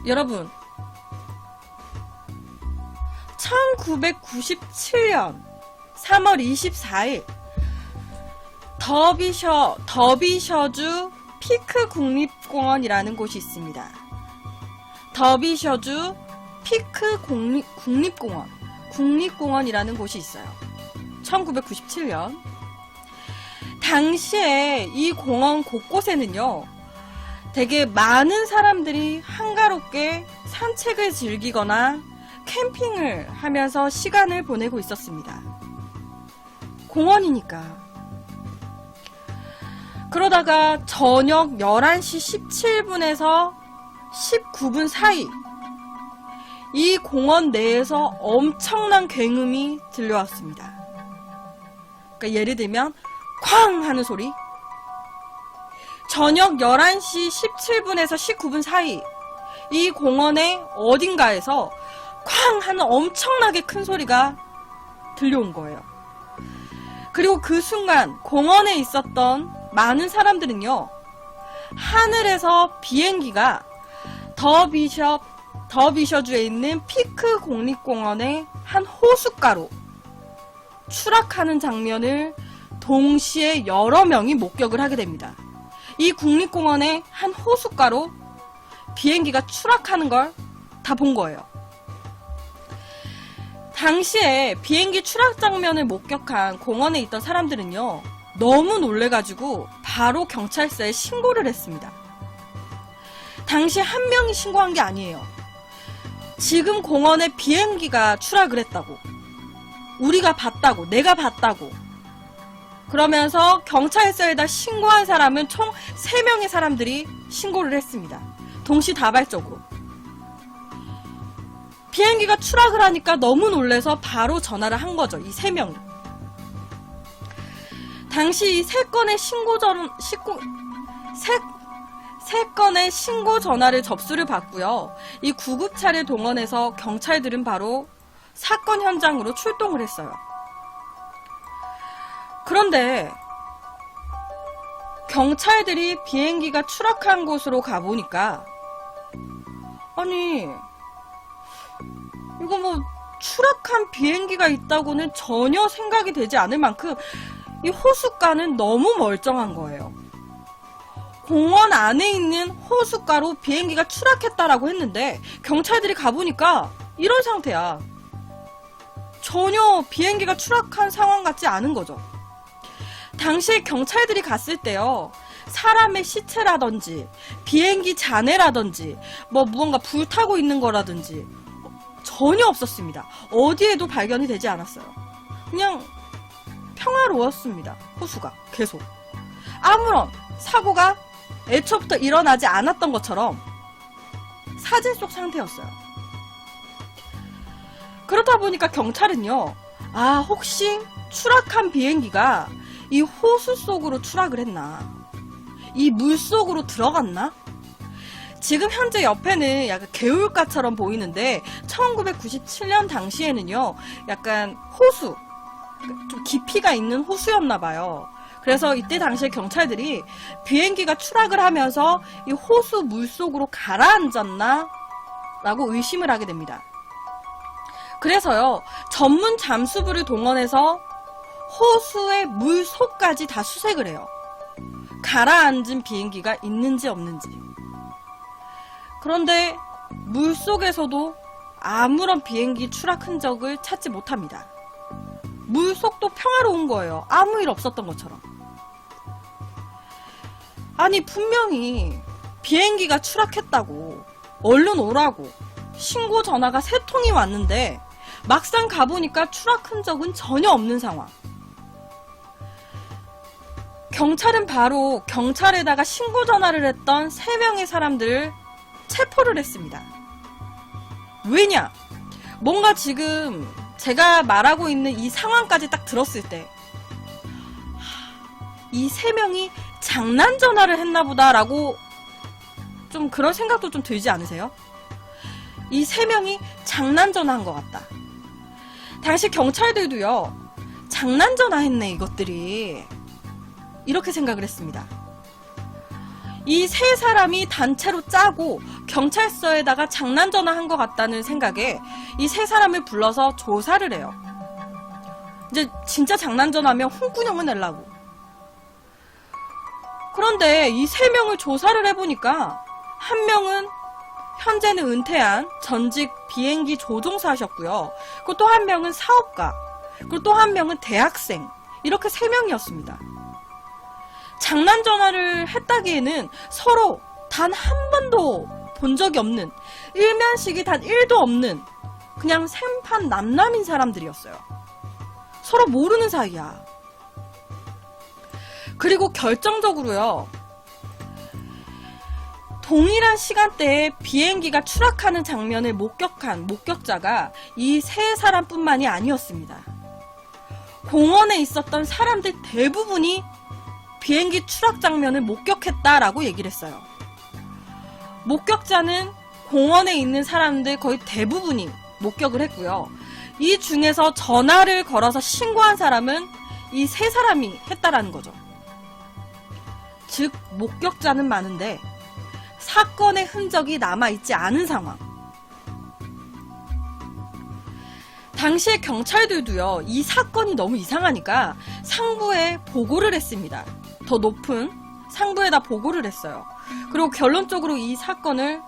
여러분, 1997년 3월 24일 더비셔주 피크 국립공원이라는 곳이 있습니다. 더비셔주 피크 국립공원이라는 곳이 있어요. 1997년. 당시에 이 공원 곳곳에는요, 되게 많은 사람들이 한가롭게 산책을 즐기거나 캠핑을 하면서 시간을 보내고 있었습니다. 공원이니까. 그러다가 저녁 11시 17분에서 19분 사이 이 공원 내에서 엄청난 굉음이 들려왔습니다. 그러니까 예를 들면 쾅 하는 소리, 저녁 11시 17분에서 19분 사이 이 공원의 어딘가에서 쾅 하는 엄청나게 큰 소리가 들려온 거예요. 그리고 그 순간 공원에 있었던 많은 사람들은요, 하늘에서 비행기가 더비셔주에 있는 피크 국립공원의 한 호숫가로 추락하는 장면을 동시에 여러 명이 목격을 하게 됩니다. 이 국립공원의 한 호숫가로 비행기가 추락하는 걸 다 본 거예요. 당시에 비행기 추락 장면을 목격한 공원에 있던 사람들은요, 너무 놀래가지고 바로 경찰서에 신고를 했습니다. 당시 한 명이 신고한 게 아니에요. 지금 공원에 비행기가 추락을 했다고, 우리가 봤다고, 내가 봤다고 그러면서 경찰서에다 신고한 사람은 총 3명의 사람들이 신고를 했습니다. 동시다발적으로. 비행기가 추락을 하니까 너무 놀래서 바로 전화를 한 거죠. 이 3명이. 당시 이 3건의 신고 전화를 접수를 받고요. 이 구급차를 동원해서 경찰들은 바로 사건 현장으로 출동을 했어요. 그런데 경찰들이 비행기가 추락한 곳으로 가보니까, 아니, 이거 뭐 추락한 비행기가 있다고는 전혀 생각이 되지 않을 만큼 이 호숫가는 너무 멀쩡한 거예요. 공원 안에 있는 호숫가로 비행기가 추락했다라고 했는데 경찰들이 가보니까 이런 상태야. 전혀 비행기가 추락한 상황 같지 않은 거죠. 당시에 경찰들이 갔을 때요, 사람의 시체라든지 비행기 잔해라든지 뭐 무언가 불타고 있는 거라든지 전혀 없었습니다. 어디에도 발견이 되지 않았어요. 그냥 평화로웠습니다. 호수가 계속 아무런 사고가 애초부터 일어나지 않았던 것처럼 사진 속 상태였어요. 그렇다 보니까 경찰은요, 아, 혹시 추락한 비행기가 이 호수 속으로 추락을 했나? 이 물 속으로 들어갔나? 지금 현재 옆에는 약간 개울가처럼 보이는데 1997년 당시에는요, 약간 호수, 좀 깊이가 있는 호수였나 봐요. 그래서 이때 당시에 경찰들이 비행기가 추락을 하면서 이 호수 물 속으로 가라앉았나? 라고 의심을 하게 됩니다. 그래서요, 전문 잠수부를 동원해서 호수의 물 속까지 다 수색을 해요. 가라앉은 비행기가 있는지 없는지. 그런데 물 속에서도 아무런 비행기 추락 흔적을 찾지 못합니다. 물 속도 평화로운 거예요. 아무 일 없었던 것처럼. 아니, 분명히 비행기가 추락했다고, 얼른 오라고 신고 전화가 3통이 왔는데 막상 가보니까 추락 흔적은 전혀 없는 상황. 경찰은 바로 경찰에다가 신고 전화를 했던 3명의 사람들을 체포를 했습니다. 왜냐? 뭔가 지금 제가 말하고 있는 이 상황까지 딱 들었을 때, 이 3명이 장난 전화를 했나 보다라고 좀 그런 생각도 좀 들지 않으세요? 이 3명이 장난 전화한 것 같다. 당시 경찰들도요, 장난전화 했네 이것들이, 이렇게 생각을 했습니다. 이 세 사람이 단체로 짜고 경찰서에다가 장난전화 한 것 같다는 생각에 이 세 사람을 불러서 조사를 해요. 이제 진짜 장난전화면 홍군형을 내려고. 그런데 이 세 명을 조사를 해보니까 한 명은 현재는 은퇴한 전직 비행기 조종사셨고요. 그리고 또 한 명은 사업가, 그리고 또 한 명은 대학생, 이렇게 세 명이었습니다. 장난전화를 했다기에는 서로 단 한 번도 본 적이 없는, 일면식이 단 1도 없는 그냥 생판 남남인 사람들이었어요. 서로 모르는 사이야. 그리고 결정적으로요, 동일한 시간대에 비행기가 추락하는 장면을 목격한 목격자가 이 세 사람뿐만이 아니었습니다. 공원에 있었던 사람들 대부분이 비행기 추락 장면을 목격했다라고 얘기를 했어요. 목격자는 공원에 있는 사람들 거의 대부분이 목격을 했고요. 이 중에서 전화를 걸어서 신고한 사람은 이 세 사람이 했다라는 거죠. 즉, 목격자는 많은데 사건의 흔적이 남아있지 않은 상황. 당시에 경찰들도요, 이 사건이 너무 이상하니까 상부에 보고를 했습니다. 더 높은 상부에다 보고를 했어요. 그리고 결론적으로 이 사건을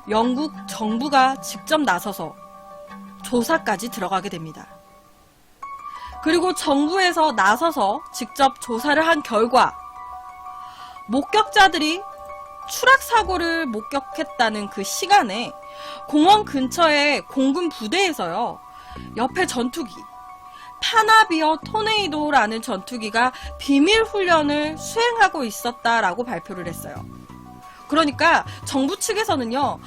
영국 정부가 직접 나서서 조사까지 들어가게 됩니다. 그리고 정부에서 나서서 직접 조사를 한 결과 목격자들이 추락사고를 목격했다는 그 시간에 공원 근처의 공군 부대에서요, 옆에 전투기 파나비어 토네이도라는 전투기가 비밀 훈련을 수행하고 있었다라고 발표를 했어요. 그러니까 정부 측에서는요,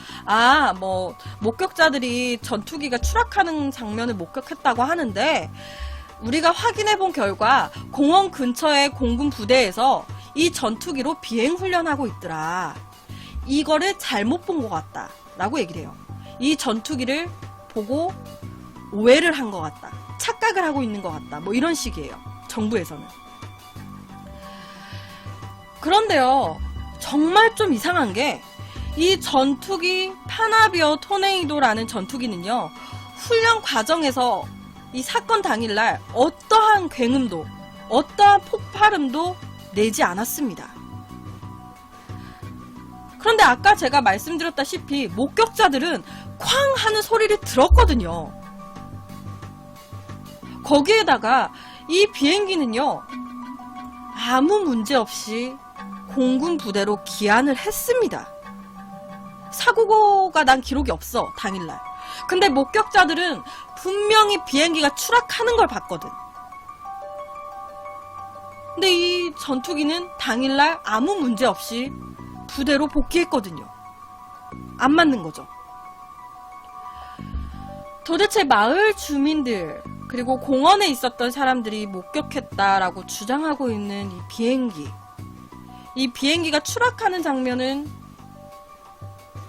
목격자들이 전투기가 추락하는 장면을 목격했다고 하는데 우리가 확인해 본 결과 공원 근처의 공군 부대에서 이 전투기로 비행 훈련하고 있더라. 이거를 잘못 본 것 같다 라고 얘기를 해요. 이 전투기를 보고 오해를 한 것 같다, 착각을 하고 있는 것 같다, 뭐 이런 식이에요, 정부에서는. 그런데요, 정말 좀 이상한 게 이 전투기 파나비어 토네이도라는 전투기는요, 훈련 과정에서 이 사건 당일날 어떠한 굉음도, 어떠한 폭발음도 내지 않았습니다. 그런데 아까 제가 말씀드렸다시피 목격자들은 쾅 하는 소리를 들었거든요. 거기에다가 이 비행기는요, 아무 문제 없이 공군 부대로 귀환을 했습니다. 사고가 난 기록이 없어, 당일날. 근데 목격자들은 분명히 비행기가 추락하는 걸 봤거든. 근데 이 전투기는 당일날 아무 문제 없이 부대로 복귀했거든요. 안 맞는 거죠. 도대체 마을 주민들, 그리고 공원에 있었던 사람들이 목격했다라고 주장하고 있는 이 비행기, 이 비행기가 추락하는 장면은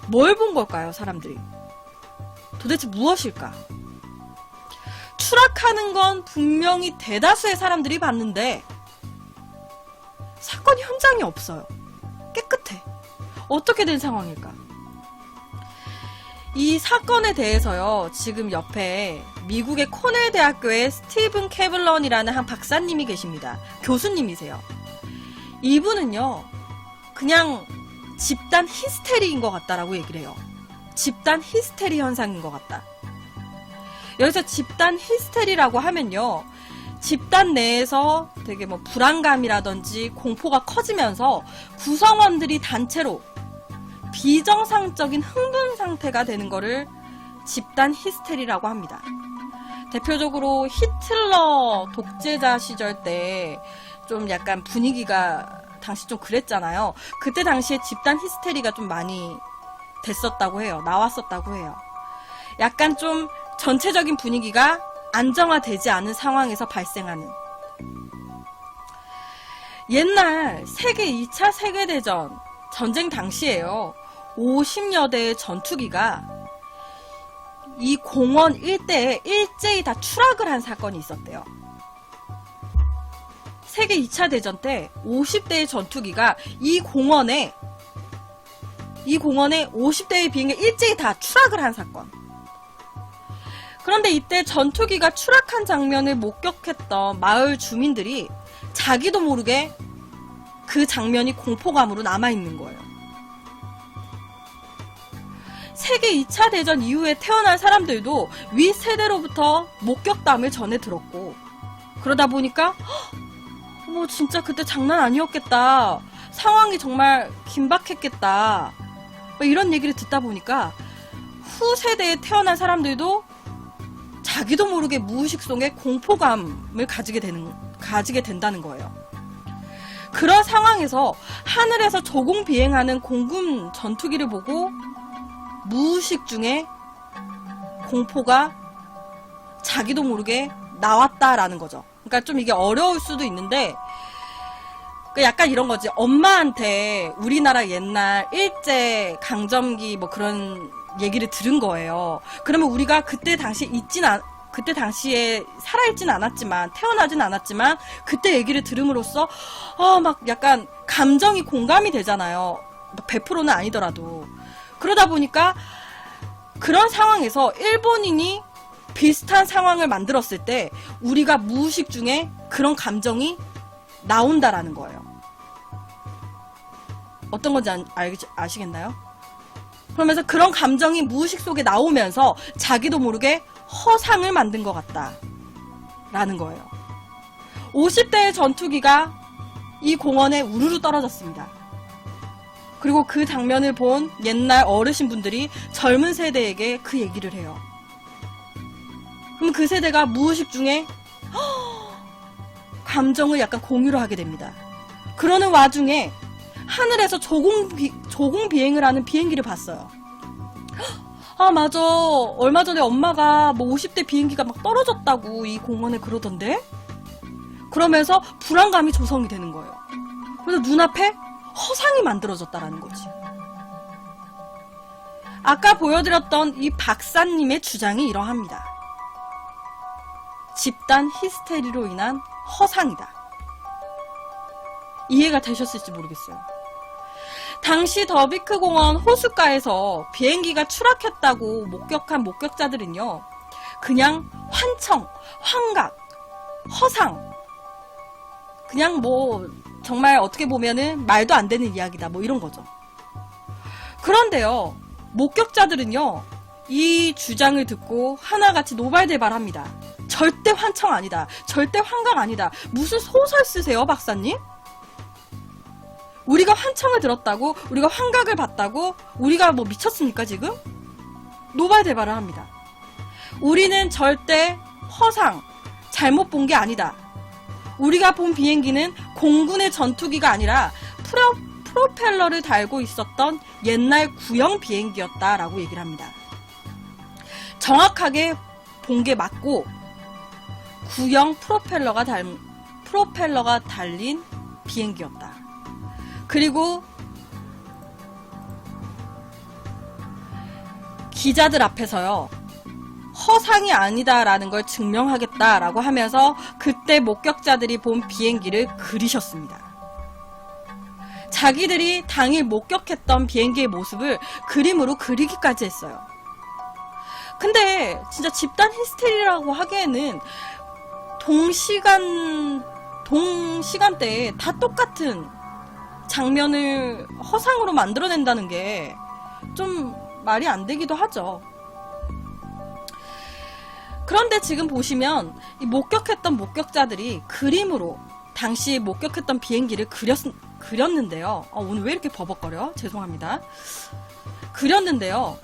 뭘 본 걸까요, 사람들이? 도대체 무엇일까? 추락하는 건 분명히 대다수의 사람들이 봤는데 사건 현장이 없어요. 깨끗해. 어떻게 된 상황일까? 이 사건에 대해서요, 지금 옆에 미국의 코넬 대학교의 스티븐 캐블런이라는 한 박사님이 계십니다. 교수님이세요. 이분은요, 그냥 집단 히스테리인 것 같다라고 얘기를 해요. 집단 히스테리 현상인 것 같다. 여기서 집단 히스테리라고 하면요, 집단 내에서 되게 불안감이라든지 공포가 커지면서 구성원들이 단체로 비정상적인 흥분 상태가 되는 거를 집단 히스테리라고 합니다. 대표적으로 히틀러 독재자 시절 때 좀 약간 분위기가 당시 좀 그랬잖아요. 그때 당시에 집단 히스테리가 좀 많이 됐었다고 해요. 나왔었다고 해요. 약간 좀 전체적인 분위기가 안정화되지 않은 상황에서 발생하는. 옛날 세계 2차 세계대전 전쟁 당시에요, 50여 대의 전투기가 이 공원 일대에 일제히 다 추락을 한 사건이 있었대요. 세계 2차 대전 때 50대의 전투기가 이 공원에 50대의 비행기가 일제히 다 추락을 한 사건. 그런데 이때 전투기가 추락한 장면을 목격했던 마을 주민들이 자기도 모르게 그 장면이 공포감으로 남아있는 거예요. 세계 2차 대전 이후에 태어난 사람들도 윗세대로부터 목격담을 전해 들었고, 그러다 보니까 뭐 진짜 그때 장난 아니었겠다, 상황이 정말 긴박했겠다, 뭐 이런 얘기를 듣다 보니까 후 세대에 태어난 사람들도 자기도 모르게 무의식 속에 공포감을 가지게 된다는 거예요. 그런 상황에서 하늘에서 조공 비행하는 공군 전투기를 보고 무의식 중에 공포가 자기도 모르게 나왔다라는 거죠. 그러니까 좀 이게 어려울 수도 있는데, 약간 이런 거지. 엄마한테 우리나라 옛날 일제 강점기 뭐 그런 얘기를 들은 거예요. 그러면 우리가 그때 당시에 살아있진 않았지만, 태어나진 않았지만, 그때 얘기를 들음으로써, 막 약간 감정이 공감이 되잖아요. 100%는 아니더라도. 그러다 보니까, 그런 상황에서 일본인이 비슷한 상황을 만들었을 때, 우리가 무의식 중에 그런 감정이 나온다라는 거예요. 어떤 건지 아시겠나요? 그러면서 그런 감정이 무의식 속에 나오면서 자기도 모르게 허상을 만든 것 같다 라는 거예요. 50대의 전투기가 이 공원에 우르르 떨어졌습니다. 그리고 그 장면을 본 옛날 어르신분들이 젊은 세대에게 그 얘기를 해요. 그럼 그 세대가 무의식 중에 감정을 약간 공유를 하게 됩니다. 그러는 와중에 하늘에서 조공 비행을 하는 비행기를 봤어요. 아, 맞아. 얼마 전에 엄마가 뭐 50대 비행기가 막 떨어졌다고 이 공원에 그러던데? 그러면서 불안감이 조성이 되는 거예요. 그래서 눈앞에 허상이 만들어졌다라는 거지. 아까 보여드렸던 이 박사님의 주장이 이러합니다. 집단 히스테리로 인한 허상이다. 이해가 되셨을지 모르겠어요. 당시 더비크 공원 호숫가에서 비행기가 추락했다고 목격한 목격자들은요, 그냥 환청, 환각, 허상, 그냥 뭐 정말 어떻게 보면은 말도 안 되는 이야기다, 뭐 이런 거죠. 그런데요, 목격자들은요, 이 주장을 듣고 하나같이 노발대발합니다. 절대 환청 아니다, 절대 환각 아니다, 무슨 소설 쓰세요 박사님? 우리가 환청을 들었다고, 우리가 환각을 봤다고, 우리가 뭐 미쳤습니까 지금? 노발대발을 합니다. 우리는 절대 허상, 잘못 본 게 아니다. 우리가 본 비행기는 공군의 전투기가 아니라 프로펠러를 달고 있었던 옛날 구형 비행기였다라고 얘기를 합니다. 정확하게 본 게 맞고, 구형 프로펠러가 달린 비행기였다. 그리고 기자들 앞에서요, 허상이 아니다라는 걸 증명하겠다라고 하면서 그때 목격자들이 본 비행기를 그리셨습니다. 자기들이 당일 목격했던 비행기의 모습을 그림으로 그리기까지 했어요. 근데 진짜 집단 히스테리라고 하기에는 동시간대에 다 똑같은 장면을 허상으로 만들어낸다는 게 좀 말이 안 되기도 하죠. 그런데 지금 보시면 이 목격했던 목격자들이 그림으로 당시 목격했던 비행기를 그렸는데요. 오늘 왜 이렇게 버벅거려? 죄송합니다. 그렸는데요.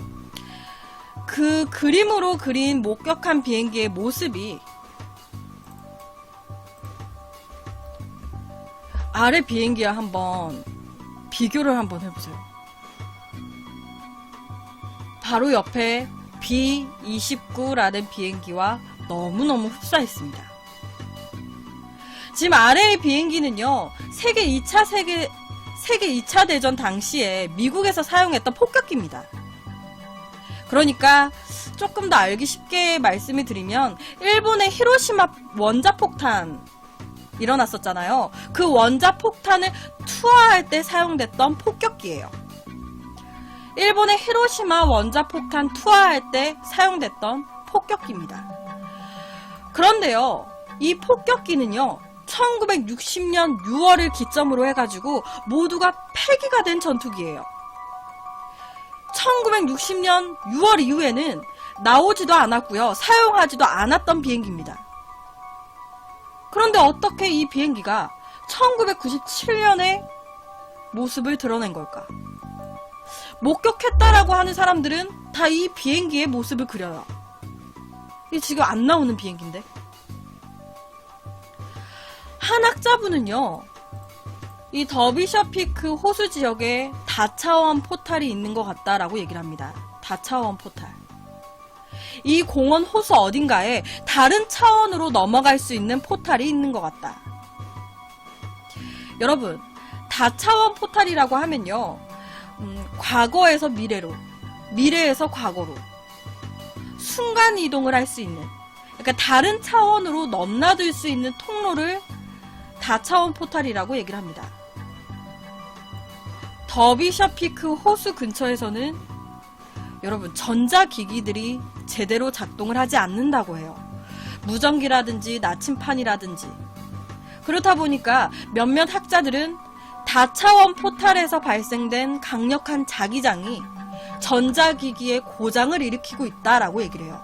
그 그림으로 그린 목격한 비행기의 모습이 아래 비행기와 한번 비교를 한번 해보세요. 바로 옆에 B-29라는 비행기와 너무너무 흡사했습니다. 지금 아래의 비행기는요, 세계 2차 대전 당시에 미국에서 사용했던 폭격기입니다. 그러니까 조금 더 알기 쉽게 말씀을 드리면 일본의 히로시마 원자폭탄 일어났었잖아요. 그 원자폭탄을 투하할 때 사용됐던 폭격기예요. 일본의 히로시마 원자폭탄 투하할 때 사용됐던 폭격기입니다. 그런데요, 이 폭격기는요 1960년 6월을 기점으로 해가지고 모두가 폐기가 된 전투기예요. 1960년 6월 이후에는 나오지도 않았고요, 사용하지도 않았던 비행기입니다. 그런데 어떻게 이 비행기가 1997년에 모습을 드러낸 걸까? 목격했다라고 하는 사람들은 다 이 비행기의 모습을 그려요. 이게 지금 안 나오는 비행기인데. 한 학자분은요, 이 더비셔피크 호수 지역에 다차원 포탈이 있는 것 같다라고 얘기를 합니다. 다차원 포탈. 이 공원 호수 어딘가에 다른 차원으로 넘어갈 수 있는 포탈이 있는 것 같다. 여러분, 다차원 포탈이라고 하면요, 과거에서 미래로, 미래에서 과거로 순간 이동을 할 수 있는, 그러니까 다른 차원으로 넘나들 수 있는 통로를 다차원 포탈이라고 얘기를 합니다. 더비셔피크 호수 근처에서는 여러분 전자기기들이 제대로 작동을 하지 않는다고 해요. 무전기라든지 나침판이라든지. 그렇다 보니까 몇몇 학자들은 다차원 포탈에서 발생된 강력한 자기장이 전자기기의 고장을 일으키고 있다라고 얘기를 해요.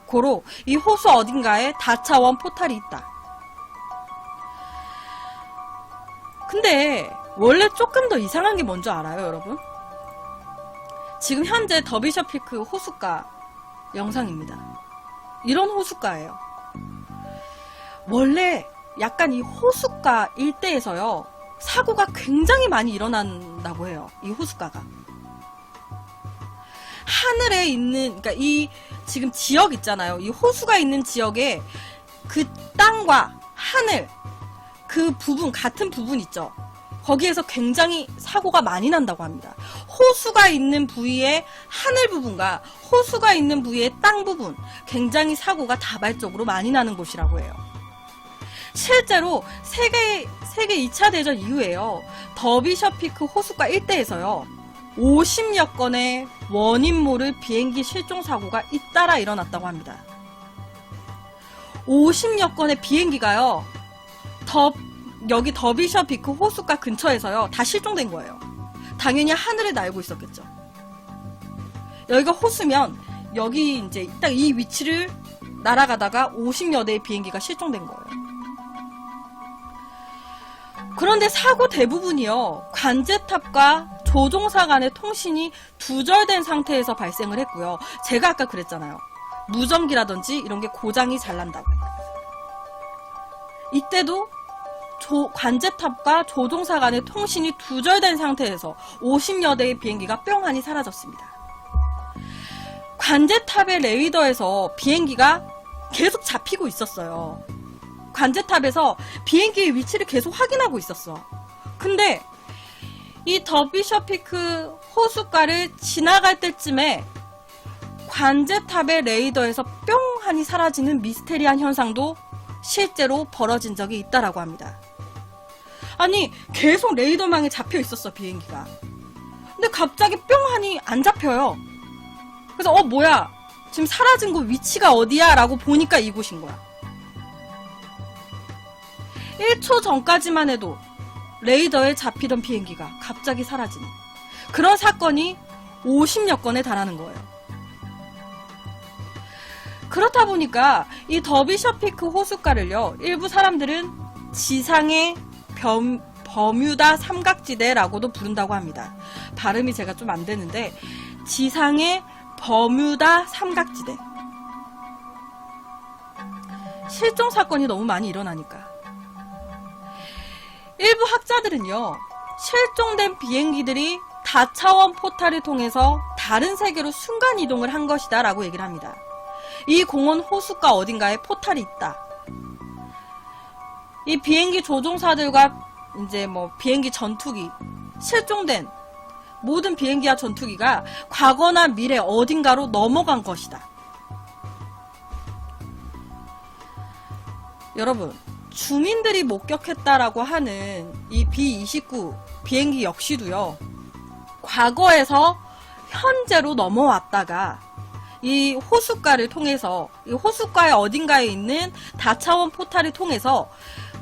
고로 이 호수 어딘가에 다차원 포탈이 있다. 근데 원래 조금 더 이상한 게 뭔지 알아요, 여러분? 지금 현재 더비셔피크 호숫가 영상입니다. 이런 호숫가예요. 원래 약간 이 호숫가 일대에서요, 사고가 굉장히 많이 일어난다고 해요. 이 호숫가가. 하늘에 있는, 그러니까 이 지금 지역 있잖아요. 이 호수가 있는 지역에 그 땅과 하늘, 그 부분, 같은 부분 있죠. 거기에서 굉장히 사고가 많이 난다고 합니다. 호수가 있는 부위의 하늘 부분과 호수가 있는 부위의 땅 부분, 굉장히 사고가 다발적으로 많이 나는 곳이라고 해요. 실제로 세계 2차 대전 이후에요, 더비셔피크 호숫가 일대에서요, 50여 건의 원인 모를 비행기 실종 사고가 잇따라 일어났다고 합니다. 50여 건의 비행기가요, 여기 더비셔피크 호숫가 근처에서요, 다 실종된 거예요. 당연히 하늘에 날고 있었겠죠. 여기가 호수면 여기 이제 딱 이 위치를 날아가다가 50여 대의 비행기가 실종된 거예요. 그런데 사고 대부분이요, 관제탑과 조종사 간의 통신이 두절된 상태에서 발생을 했고요. 제가 아까 그랬잖아요. 무전기라든지 이런 게 고장이 잘 난다고. 이때도 관제탑과 조종사 간의 통신이 두절된 상태에서 50여 대의 비행기가 뿅하니 사라졌습니다. 관제탑의 레이더에서 비행기가 계속 잡히고 있었어요. 관제탑에서 비행기의 위치를 계속 확인하고 있었어. 근데 이 더비셔피크 호숫가를 지나갈 때쯤에 관제탑의 레이더에서 뿅하니 사라지는 미스테리한 현상도 실제로 벌어진 적이 있다라고 합니다. 아니, 계속 레이더망에 잡혀 있었어, 비행기가. 근데 갑자기 뿅하니 안 잡혀요. 그래서 뭐야, 지금 사라진 곳 위치가 어디야? 라고 보니까 이곳인 거야. 1초 전까지만 해도 레이더에 잡히던 비행기가 갑자기 사라지는 그런 사건이 50여 건에 달하는 거예요. 그렇다 보니까 이 더비셔피크 호숫가를요, 일부 사람들은 지상의 버뮤다 삼각지대라고도 부른다고 합니다. 발음이 제가 좀 안 되는데, 지상의 버뮤다 삼각지대. 실종 사건이 너무 많이 일어나니까. 일부 학자들은요, 실종된 비행기들이 다차원 포탈을 통해서 다른 세계로 순간 이동을 한 것이다 라고 얘기를 합니다. 이 공원 호숫가 어딘가에 포탈이 있다. 이 비행기 조종사들과 이제 비행기 전투기, 실종된 모든 비행기와 전투기가 과거나 미래 어딘가로 넘어간 것이다. 여러분, 주민들이 목격했다라고 하는 이 B-29 비행기 역시도요, 과거에서 현재로 넘어왔다가 이 호숫가를 통해서, 이 호숫가의 어딘가에 있는 다차원 포탈을 통해서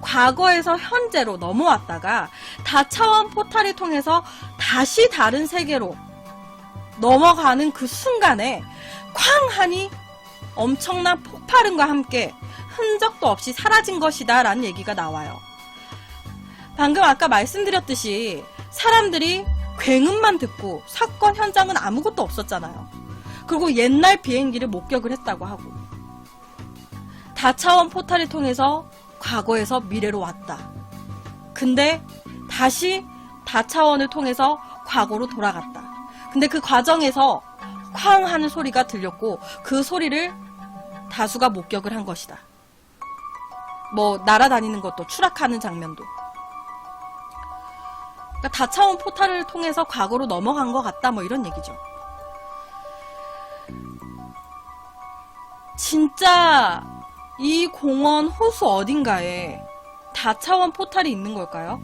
과거에서 현재로 넘어왔다가 다차원 포탈을 통해서 다시 다른 세계로 넘어가는 그 순간에 쾅 하니 엄청난 폭발음과 함께 흔적도 없이 사라진 것이다 라는 얘기가 나와요. 방금 아까 말씀드렸듯이 사람들이 굉음만 듣고 사건 현장은 아무것도 없었잖아요. 그리고 옛날 비행기를 목격을 했다고 하고, 다차원 포탈을 통해서 과거에서 미래로 왔다. 근데 다시 다차원을 통해서 과거로 돌아갔다. 근데 그 과정에서 쾅 하는 소리가 들렸고 그 소리를 다수가 목격을 한 것이다. 뭐 날아다니는 것도, 추락하는 장면도. 그러니까 다차원 포탈을 통해서 과거로 넘어간 것 같다, 뭐 이런 얘기죠. 진짜 이 공원 호수 어딘가에 다차원 포탈이 있는 걸까요?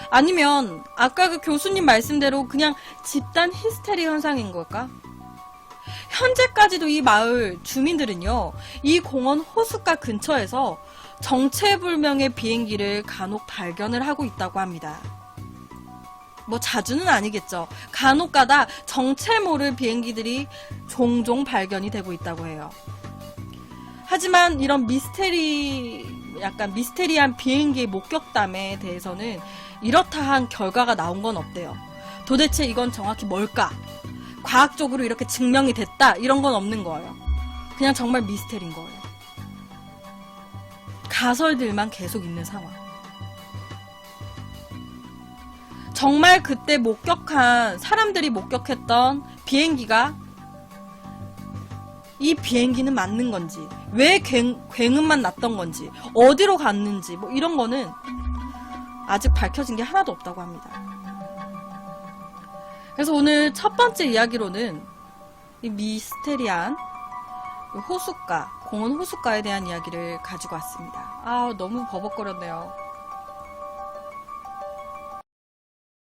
아니면 아까 그 교수님 말씀대로 그냥 집단 히스테리 현상인 걸까? 현재까지도 이 마을 주민들은요, 이 공원 호숫가 근처에서 정체불명의 비행기를 간혹 발견을 하고 있다고 합니다. 뭐 자주는 아니겠죠. 간혹 가다 정체 모를 비행기들이 종종 발견이 되고 있다고 해요. 하지만 이런 약간 미스테리한 비행기의 목격담에 대해서는 이렇다 한 결과가 나온 건 없대요. 도대체 이건 정확히 뭘까? 과학적으로 이렇게 증명이 됐다, 이런 건 없는 거예요. 그냥 정말 미스테리인 거예요. 가설들만 계속 있는 상황. 정말 그때 사람들이 목격했던 비행기가 이 비행기는 맞는 건지, 왜 굉음만 났던 건지, 어디로 갔는지, 뭐 이런 거는 아직 밝혀진 게 하나도 없다고 합니다. 그래서 오늘 첫 번째 이야기로는 이 미스테리한 호숫가, 공원 호숫가에 대한 이야기를 가지고 왔습니다. 아, 너무 버벅거렸네요.